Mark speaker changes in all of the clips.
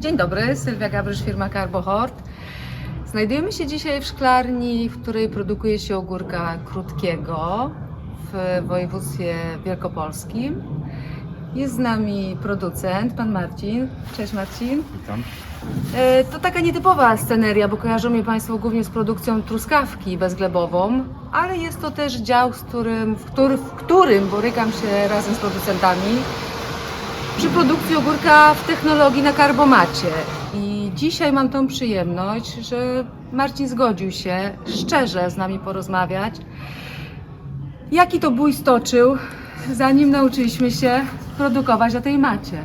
Speaker 1: Dzień dobry, Sylwia Gabrysz, firma Carbohort. Znajdujemy się dzisiaj w szklarni, w której produkuje się ogórka krótkiego w województwie wielkopolskim. Jest z nami producent, pan Marcin. Cześć Marcin.
Speaker 2: Witam.
Speaker 1: To taka nietypowa sceneria, bo kojarzą mnie Państwo głównie z produkcją truskawki bezglebową, ale jest to też dział, w którym borykam się razem z producentami przy produkcji ogórka w technologii na karbomacie. I dzisiaj mam tą przyjemność, że Marcin zgodził się szczerze z nami porozmawiać. Jaki to bój stoczył, zanim nauczyliśmy się produkować na tej macie?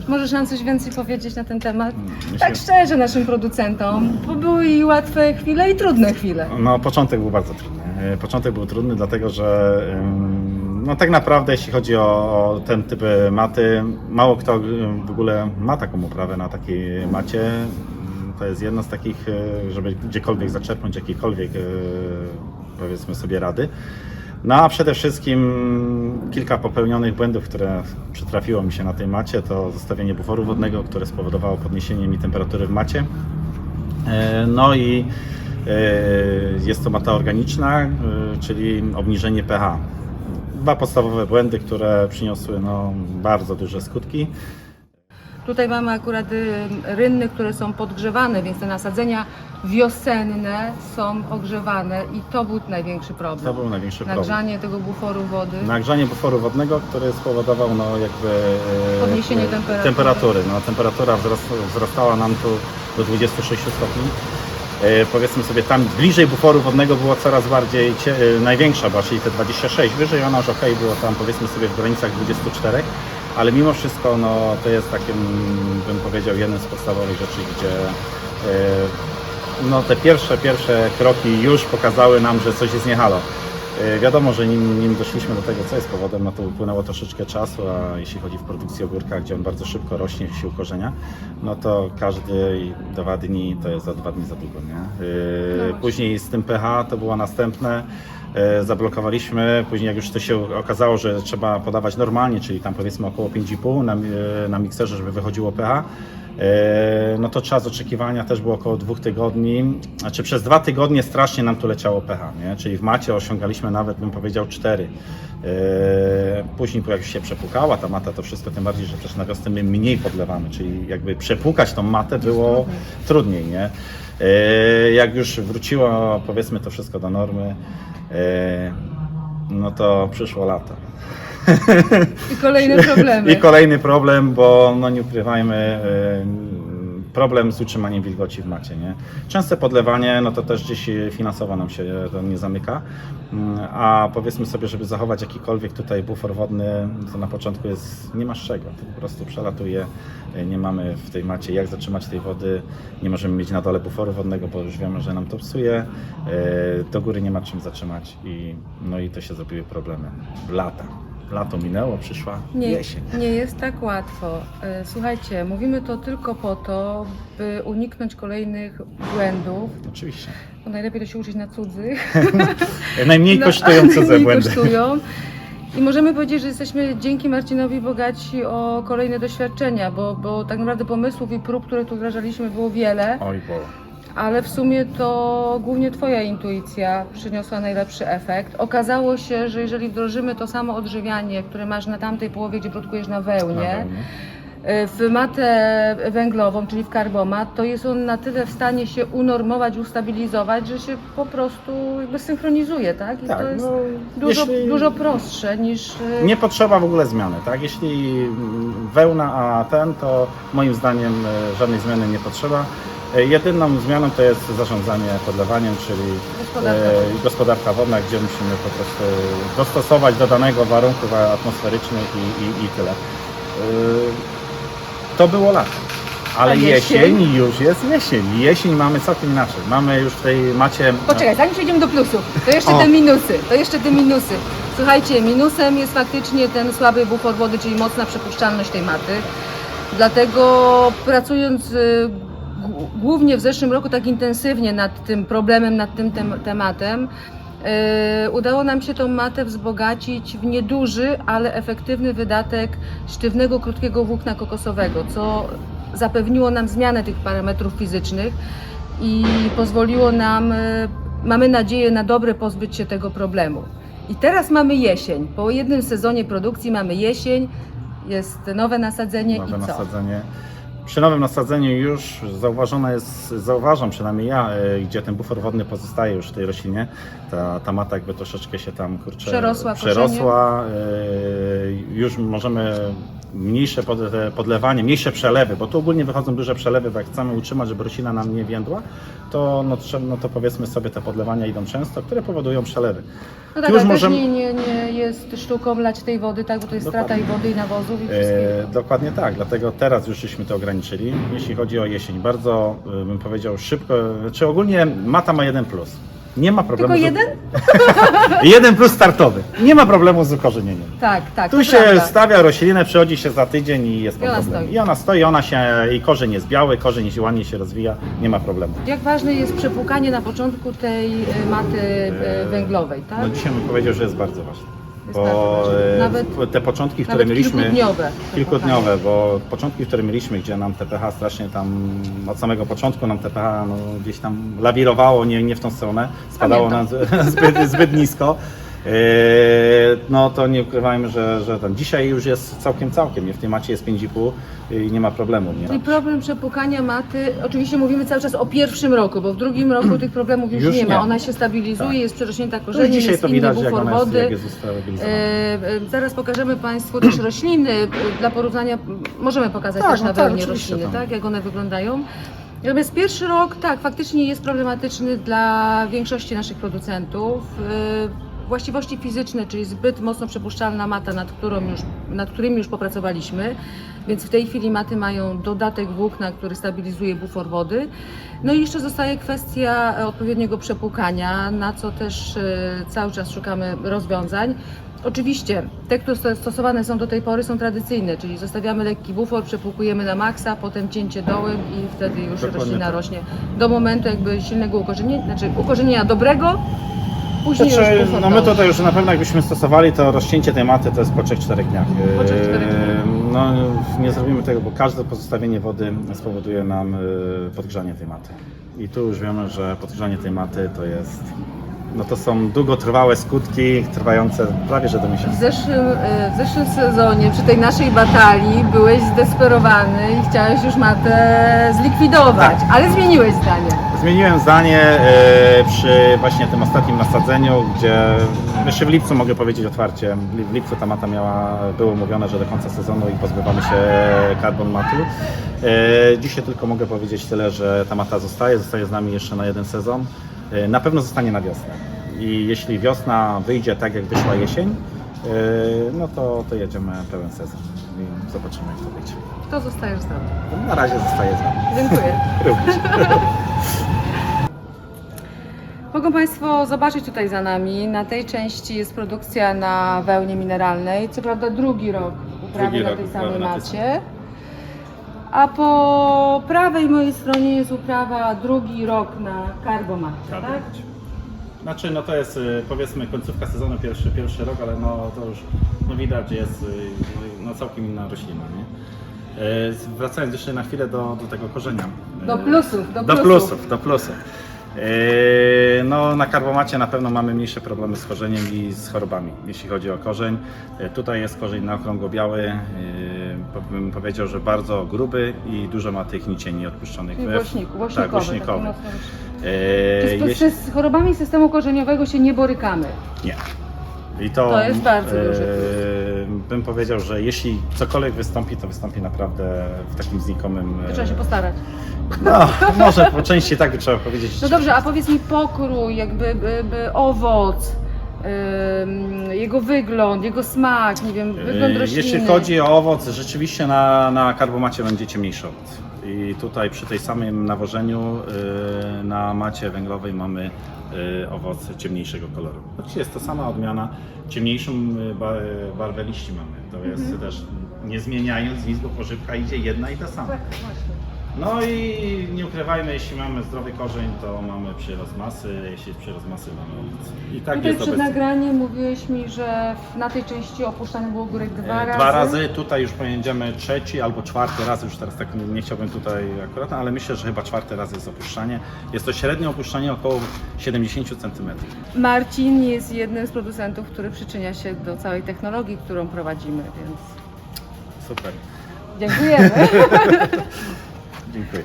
Speaker 1: Możesz nam coś więcej powiedzieć na ten temat? Tak szczerze naszym producentom, bo były i łatwe chwile, i trudne chwile.
Speaker 2: No, początek był bardzo trudny. Początek był trudny, dlatego że no, tak naprawdę jeśli chodzi o ten typ maty, mało kto w ogóle ma taką uprawę na takiej macie. To jest jedno z takich, żeby gdziekolwiek zaczerpnąć jakiejkolwiek, powiedzmy sobie, rady. No a przede wszystkim kilka popełnionych błędów, które przytrafiło mi się na tej macie, to zostawienie buforu wodnego, które spowodowało podniesienie mi temperatury w macie. No i jest to mata organiczna, czyli obniżenie pH. Dwa podstawowe błędy, które przyniosły bardzo duże skutki.
Speaker 1: Tutaj mamy akurat rynny, które są podgrzewane, więc te nasadzenia wiosenne są ogrzewane i to był największy problem.
Speaker 2: To był największy problem.
Speaker 1: Nagrzanie tego buforu wody.
Speaker 2: Nagrzanie buforu wodnego, który spowodował
Speaker 1: Podniesienie temperatury.
Speaker 2: Temperatura wzrastała nam tu do 26 stopni. Powiedzmy sobie, tam bliżej buforu wodnego było coraz bardziej największa była, czyli te 26, wyżej ona już było tam, powiedzmy sobie, w granicach 24, ale mimo wszystko to jest takim, bym powiedział, jeden z podstawowych rzeczy, gdzie te pierwsze kroki już pokazały nam, że coś jest nie halo. Wiadomo, że nim doszliśmy do tego, co jest powodem, to upłynęło troszeczkę czasu, a jeśli chodzi w produkcji ogórka, gdzie on bardzo szybko rośnie, się ukorzenia, to każdy 2 dni to jest za 2 dni za długo, nie? Później z tym pH to było następne, zablokowaliśmy, później jak już to się okazało, że trzeba podawać normalnie, czyli tam powiedzmy około 5,5 na mikserze, żeby wychodziło pH, to czas oczekiwania też było około 2 tygodni, znaczy przez 2 tygodnie strasznie nam tu leciało pH, nie? Czyli w macie osiągaliśmy nawet, bym powiedział, 4. Później jak już się przepłukała ta mata, to wszystko, tym bardziej, że też na wiosnę my mniej podlewamy, czyli jakby przepłukać tą matę było trudniej, nie? Jak już wróciło, powiedzmy, to wszystko do normy, to przyszło lato.
Speaker 1: I kolejne problemy.
Speaker 2: I kolejny problem, bo nie ukrywajmy, problem z utrzymaniem wilgoci w macie, nie? Częste podlewanie, to też gdzieś finansowo nam się to nie zamyka, a powiedzmy sobie, żeby zachować jakikolwiek tutaj bufor wodny, to na początku nie masz czego, to po prostu przelatuje, nie mamy w tej macie jak zatrzymać tej wody, nie możemy mieć na dole buforu wodnego, bo już wiemy, że nam to psuje, do góry nie ma czym zatrzymać i to się zrobiły problemy. Lato minęło, przyszła jesień.
Speaker 1: Nie jest tak łatwo. Słuchajcie, mówimy to tylko po to, by uniknąć kolejnych błędów.
Speaker 2: Oczywiście.
Speaker 1: Bo najlepiej to się uczyć na cudzych.
Speaker 2: Najmniej kosztują cudze błędy.
Speaker 1: I możemy powiedzieć, że jesteśmy dzięki Marcinowi bogaci o kolejne doświadczenia, bo tak naprawdę pomysłów i prób, które tu wdrażaliśmy, było wiele.
Speaker 2: Oj, bo.
Speaker 1: Ale w sumie to głównie Twoja intuicja przyniosła najlepszy efekt. Okazało się, że jeżeli wdrożymy to samo odżywianie, które masz na tamtej połowie, gdzie produkujesz na wełnie, w matę węglową, czyli w karbomat, to jest on na tyle w stanie się unormować, ustabilizować, że się po prostu synchronizuje, tak? I
Speaker 2: tak,
Speaker 1: to jest dużo prostsze niż...
Speaker 2: Nie potrzeba w ogóle zmiany, tak? Jeśli wełna, a to moim zdaniem żadnej zmiany nie potrzeba. Jedyną zmianą to jest zarządzanie podlewaniem, czyli gospodarka wodna, gdzie musimy po prostu dostosować do danego warunków atmosferycznych i tyle. To było lato, ale jesień już jest jesień. Jesień mamy całkiem inaczej. Mamy już w tej macie...
Speaker 1: Poczekaj, zanim przejdziemy do plusów, to jeszcze te minusy. Słuchajcie, minusem jest faktycznie ten słaby bufor wody, czyli mocna przepuszczalność tej maty. Dlatego pracując głównie w zeszłym roku tak intensywnie nad tym problemem, nad tym tematem, udało nam się tą matę wzbogacić w nieduży, ale efektywny wydatek sztywnego, krótkiego włókna kokosowego, co zapewniło nam zmianę tych parametrów fizycznych i pozwoliło nam, mamy nadzieję na dobre pozbyć się tego problemu. I teraz mamy jesień. Po jednym sezonie produkcji mamy jesień, jest nowe nasadzenie
Speaker 2: Nowe
Speaker 1: i co?
Speaker 2: nasadzenie. Przy nowym nasadzeniu już zauważam przynajmniej ja, gdzie ten bufor wodny pozostaje już w tej roślinie. Ta mata jakby troszeczkę się tam przerosła. Już możemy mniejsze podlewanie, mniejsze przelewy, bo tu ogólnie wychodzą duże przelewy, bo jak chcemy utrzymać, żeby roślina nam nie więdła, to, no to powiedzmy sobie te podlewania idą często, które powodują przelewy.
Speaker 1: No tak,
Speaker 2: Już
Speaker 1: ale
Speaker 2: możemy...
Speaker 1: też nie jest sztuką lać tej wody, tak, bo to jest strata i wody, i nawozów, i wszystkiego.
Speaker 2: Dokładnie tak, dlatego teraz już żeśmy to ograniczyli. Jeśli chodzi o jesień, bardzo bym powiedział szybko, czy ogólnie mata ma jeden plus. Nie ma problemu.
Speaker 1: Tylko jeden?
Speaker 2: Jeden plus startowy. Nie ma problemu z ukorzenieniem.
Speaker 1: Tak, tak.
Speaker 2: Tu
Speaker 1: to
Speaker 2: się
Speaker 1: prawda.
Speaker 2: stawia roślinę, przychodzi się za tydzień i jest
Speaker 1: I ona
Speaker 2: problem.
Speaker 1: stoi.
Speaker 2: I ona stoi, i korzeń jest biały, korzeń ładnie się rozwija, nie ma problemu.
Speaker 1: Jak ważne jest przepłukanie na początku tej maty węglowej, tak?
Speaker 2: No dzisiaj bym powiedział, że jest bardzo ważne.
Speaker 1: Jest bardzo ważne. Nawet-
Speaker 2: te początki, które
Speaker 1: Nawet
Speaker 2: mieliśmy.
Speaker 1: kilkudniowe.
Speaker 2: Kilkudniowe, bo początki, które mieliśmy, gdzie nam TPH strasznie tam od samego początku nam TPH gdzieś tam lawirowało, nie w tą stronę, spadało nam zbyt nisko. No to nie ukrywajmy, że ten dzisiaj już jest całkiem, nie? W tej macie jest 5,5 i nie ma problemu. Nie?
Speaker 1: Czyli problem przepłukania maty, oczywiście mówimy cały czas o pierwszym roku, bo w drugim roku tych problemów już nie ma.
Speaker 2: nie.
Speaker 1: Ona się stabilizuje,
Speaker 2: Tak.
Speaker 1: jest przerośnięta
Speaker 2: To
Speaker 1: korzeniem,
Speaker 2: dzisiaj
Speaker 1: jest
Speaker 2: to
Speaker 1: inny
Speaker 2: widać, jak
Speaker 1: bufor
Speaker 2: ona jest,
Speaker 1: wody.
Speaker 2: jak jest ustabilizowana.
Speaker 1: Zaraz pokażemy Państwu też rośliny. Dla porównania możemy pokazać
Speaker 2: Tak,
Speaker 1: też
Speaker 2: no
Speaker 1: na
Speaker 2: tak,
Speaker 1: wełnie
Speaker 2: oczywiście,
Speaker 1: rośliny,
Speaker 2: tak.
Speaker 1: tak, jak one wyglądają. Natomiast pierwszy rok, tak, faktycznie jest problematyczny dla większości naszych producentów. Właściwości fizyczne, czyli zbyt mocno przepuszczalna mata, nad którymi już popracowaliśmy, więc w tej chwili maty mają dodatek włókna, który stabilizuje bufor wody. No i jeszcze zostaje kwestia odpowiedniego przepłukania, na co też cały czas szukamy rozwiązań. Oczywiście te, które stosowane są do tej pory, są tradycyjne, czyli zostawiamy lekki bufor, przepłukujemy na maksa, potem cięcie dołem i wtedy już
Speaker 2: Dokładnie
Speaker 1: roślina
Speaker 2: tak.
Speaker 1: rośnie do momentu jakby silnego ukorzenienia, znaczy ukorzenienia dobrego, później już bufor
Speaker 2: No my
Speaker 1: dołu.
Speaker 2: tutaj już na pewno jakbyśmy stosowali, to rozcięcie tej maty to jest po 3-4 dniach.
Speaker 1: Po 3-4 dniach.
Speaker 2: No nie zrobimy tego, bo każde pozostawienie wody spowoduje nam podgrzanie tej maty. I tu już wiemy, że podgrzanie tej maty to jest... No to są długotrwałe skutki, trwające prawie że do
Speaker 1: W
Speaker 2: miesiąca.
Speaker 1: zeszłym sezonie przy tej naszej batalii byłeś zdesperowany i chciałeś już matę zlikwidować,
Speaker 2: Tak.
Speaker 1: ale zmieniłeś zdanie.
Speaker 2: Zmieniłem zdanie przy właśnie tym ostatnim nasadzeniu, gdzie jeszcze w lipcu mogę powiedzieć otwarcie, w lipcu ta mata było mówione, że do końca sezonu i pozbywamy się carbon matu. Dzisiaj tylko mogę powiedzieć tyle, że ta mata zostaje z nami jeszcze na jeden sezon. Na pewno zostanie na wiosnę. I jeśli wiosna wyjdzie tak, jak wyszła jesień, no to jedziemy pełen sezon i zobaczymy, jak to wyjdzie.
Speaker 1: To zostajesz z nami.
Speaker 2: Na razie zostaje z nami.
Speaker 1: Dziękuję.
Speaker 2: Również.
Speaker 1: Mogą Państwo zobaczyć tutaj za nami, na tej części jest produkcja na wełnie mineralnej, co prawda drugi rok uprawy
Speaker 2: Drugi
Speaker 1: na
Speaker 2: rok
Speaker 1: tej
Speaker 2: uprawy
Speaker 1: samej
Speaker 2: na tej
Speaker 1: macie. A po prawej mojej stronie jest uprawa drugi rok na karbomacie, tak?
Speaker 2: Znaczy, no to jest powiedzmy końcówka sezonu, pierwszy rok, ale no to już widać, że jest no, całkiem inna roślina, nie? Wracając jeszcze na chwilę do tego korzenia.
Speaker 1: Do plusów,
Speaker 2: Do plusów. No, na karbomacie na pewno mamy mniejsze problemy z korzeniem i z chorobami, jeśli chodzi o korzeń. Tutaj jest korzeń na okrągło biały, bym powiedział, że bardzo gruby i dużo ma tych nicieni odpuszczonych. Tak, głośnikowy.
Speaker 1: Czy z chorobami systemu korzeniowego się nie borykamy?
Speaker 2: Nie. I
Speaker 1: To jest bardzo duży
Speaker 2: bym powiedział, że jeśli cokolwiek wystąpi, to wystąpi naprawdę w takim znikomym...
Speaker 1: To trzeba się postarać.
Speaker 2: No, może po części tak by trzeba powiedzieć.
Speaker 1: No dobrze, a powiedz mi pokrój, jakby owoc, jego wygląd, jego smak, nie wiem, wygląd rośliny.
Speaker 2: Jeśli chodzi o owoc, rzeczywiście na karbomacie będzie ciemniejszy owoc. I tutaj przy tej samym nawożeniu na macie węglowej mamy owoc ciemniejszego koloru. Oczywiście jest to sama odmiana, ciemniejszą barwę liści mamy. To jest też nie zmieniając nic, bo pożywka idzie jedna i ta sama.
Speaker 1: Tak, właśnie.
Speaker 2: No i nie ukrywajmy, jeśli mamy zdrowy korzeń, to mamy przyrost masy, jeśli jest przyrost masy, mamy owoc. I tak
Speaker 1: Tutaj
Speaker 2: jest
Speaker 1: przed
Speaker 2: obecnie.
Speaker 1: nagraniem mówiłeś mi, że na tej części opuszczany był górek dwa razy.
Speaker 2: Dwa razy, tutaj już pojedziemy trzeci albo czwarty raz, już teraz tak nie chciałbym tutaj akurat, ale myślę, że chyba czwarty raz jest opuszczanie. Jest to średnie opuszczanie około 70 cm.
Speaker 1: Marcin jest jednym z producentów, który przyczynia się do całej technologii, którą prowadzimy, więc
Speaker 2: Super,
Speaker 1: dziękujemy.
Speaker 2: dziękuję.